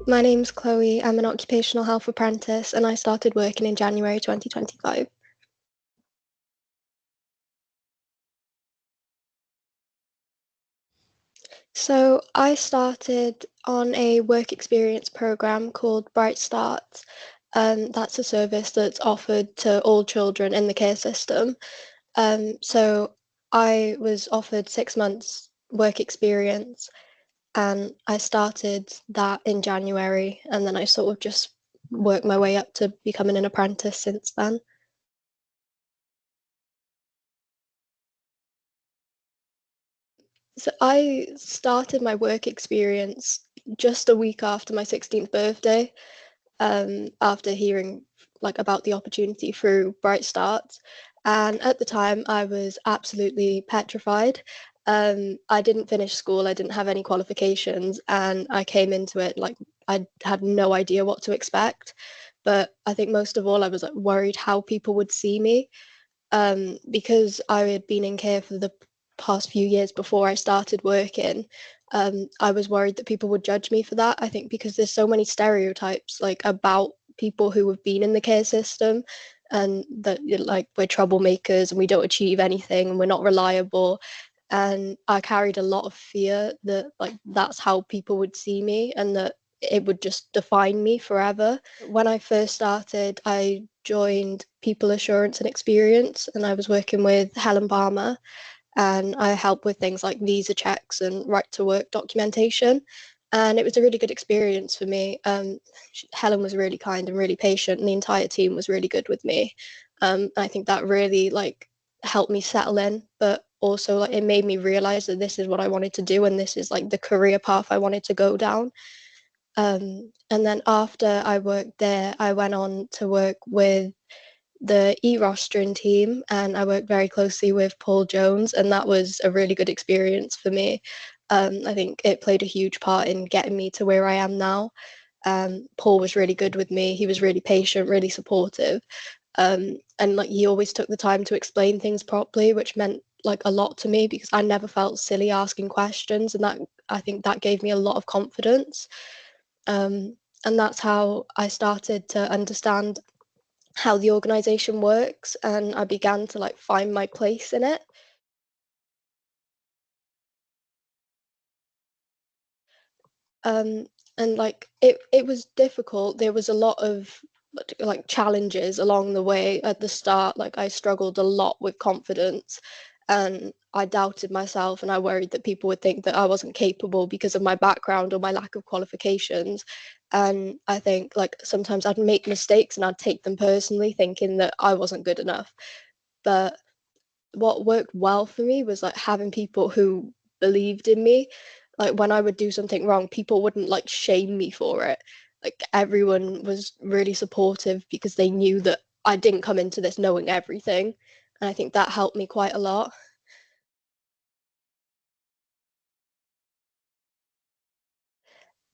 My name's Chloe. I'm an occupational health apprentice and I started working in January 2025. So I started on a work experience program called Bright Starts. That's a service that's offered to all children in the care system. So I was offered 6 months work experience and I started that in January and then I sort of just worked my way up to becoming an apprentice since then. So I started my work experience just a week after my 16th birthday, after hearing like about the opportunity through Bright Starts. And at the time, I was absolutely petrified. I didn't finish school, I didn't have any qualifications, and I came into it like I had no idea what to expect. But I think most of all, I was like worried how people would see me because I had been in care for the past few years before I started working. I was worried that people would judge me for that. I think because there's so many stereotypes like about people who have been in the care system and that like we're troublemakers and we don't achieve anything and we're not reliable. And I carried a lot of fear that like that's how people would see me and that it would just define me forever. When I first started, I joined People Assurance and Experience, and I was working with Helen Palmer, and I helped with things like visa checks and right to work documentation. And it was a really good experience for me. Helen was really kind and really patient, and the entire team was really good with me. I think that really like helped me settle in, but also like it made me realize that this is what I wanted to do, and this is like the career path I wanted to go down. And then after I worked there, I went on to work with the e-rostering team and I worked very closely with Paul Jones, and that was a really good experience for me. I think it played a huge part in getting me to where I am now. Paul was really good with me. He was really patient, really supportive. And like he always took the time to explain things properly, which meant like a lot to me because I never felt silly asking questions, and that I think that gave me a lot of confidence. Um, and that's how I started to understand how the organization works and I began to like find my place in it. Um, and like it was difficult. There was a lot of like challenges along the way at the start. Like I struggled a lot with confidence and I doubted myself and I worried that people would think that I wasn't capable because of my background or my lack of qualifications. And I think like sometimes I'd make mistakes and I'd take them personally, thinking that I wasn't good enough. But what worked well for me was like having people who believed in me. Like when I would do something wrong, people wouldn't like shame me for it. Like everyone was really supportive because they knew that I didn't come into this knowing everything. And I think that helped me quite a lot.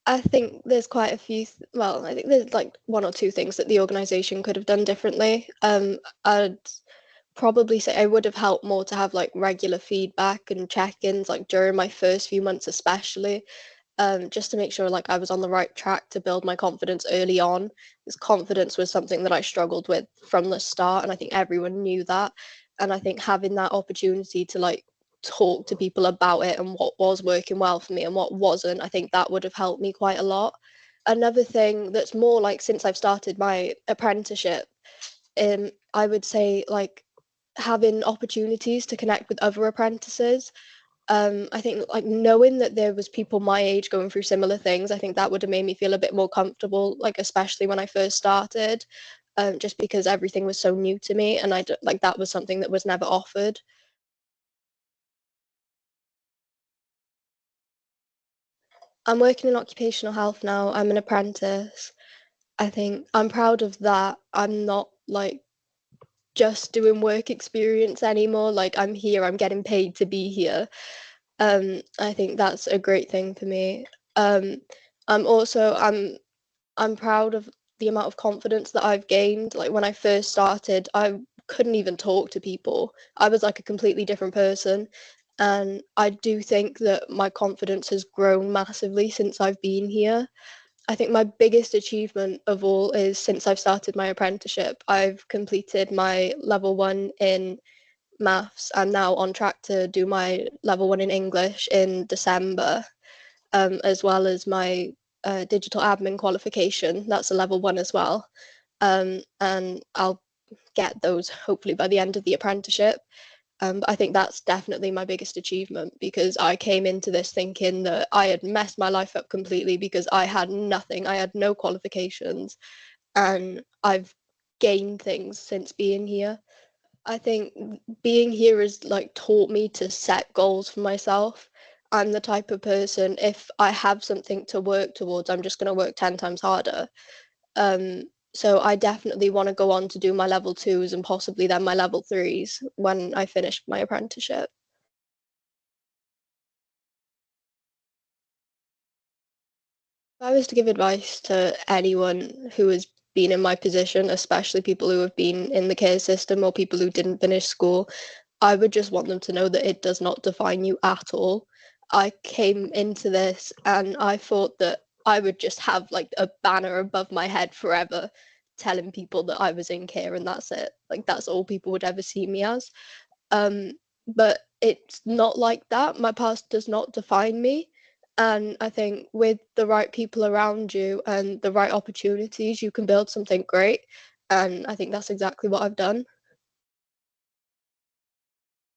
I think there's quite a few, well, I think there's like one or two things that the organization could have done differently. I'd probably say I would have helped more to have like regular feedback and check-ins like during my first few months especially, just to make sure like I was on the right track to build my confidence early on. Because confidence was something that I struggled with from the start, and I think everyone knew that. And I think having that opportunity to like talk to people about it and what was working well for me and what wasn't, I think that would have helped me quite a lot. Another thing that's more like since I've started my apprenticeship, I would say like having opportunities to connect with other apprentices. I think like knowing that there was people my age going through similar things, I think that would have made me feel a bit more comfortable, like especially when I first started, just because everything was so new to me, and like that was something that was never offered. I'm working in occupational health now. I'm an apprentice. I think I'm proud of that. I'm not like just doing work experience anymore. Like I'm here, I'm getting paid to be here. I think that's a great thing for me. Um, I'm proud of the amount of confidence that I've gained. Like when I first started, I couldn't even talk to people. I was like a completely different person. And I do think that my confidence has grown massively since I've been here. I think my biggest achievement of all is since I've started my apprenticeship, I've completed my level one in maths. I'm now on track to do my level one in English in December, as well as my digital admin qualification. That's a level one as well. And I'll get those hopefully by the end of the apprenticeship. But I think that's definitely my biggest achievement because I came into this thinking that I had messed my life up completely because I had nothing, I had no qualifications, and I've gained things since being here. I think being here has like taught me to set goals for myself. I'm the type of person, if I have something to work towards, I'm just going to work 10 times harder. So I definitely want to go on to do my level twos and possibly then my level threes when I finish my apprenticeship. If I was to give advice to anyone who has been in my position, especially people who have been in the care system or people who didn't finish school, I would just want them to know that it does not define you at all. I came into this and I thought that I would just have like a banner above my head forever telling people that I was in care and that's it. Like that's all people would ever see me as. Um, but it's not like that. My past does not define me. And I think with the right people around you and the right opportunities, you can build something great. And I think that's exactly what I've done.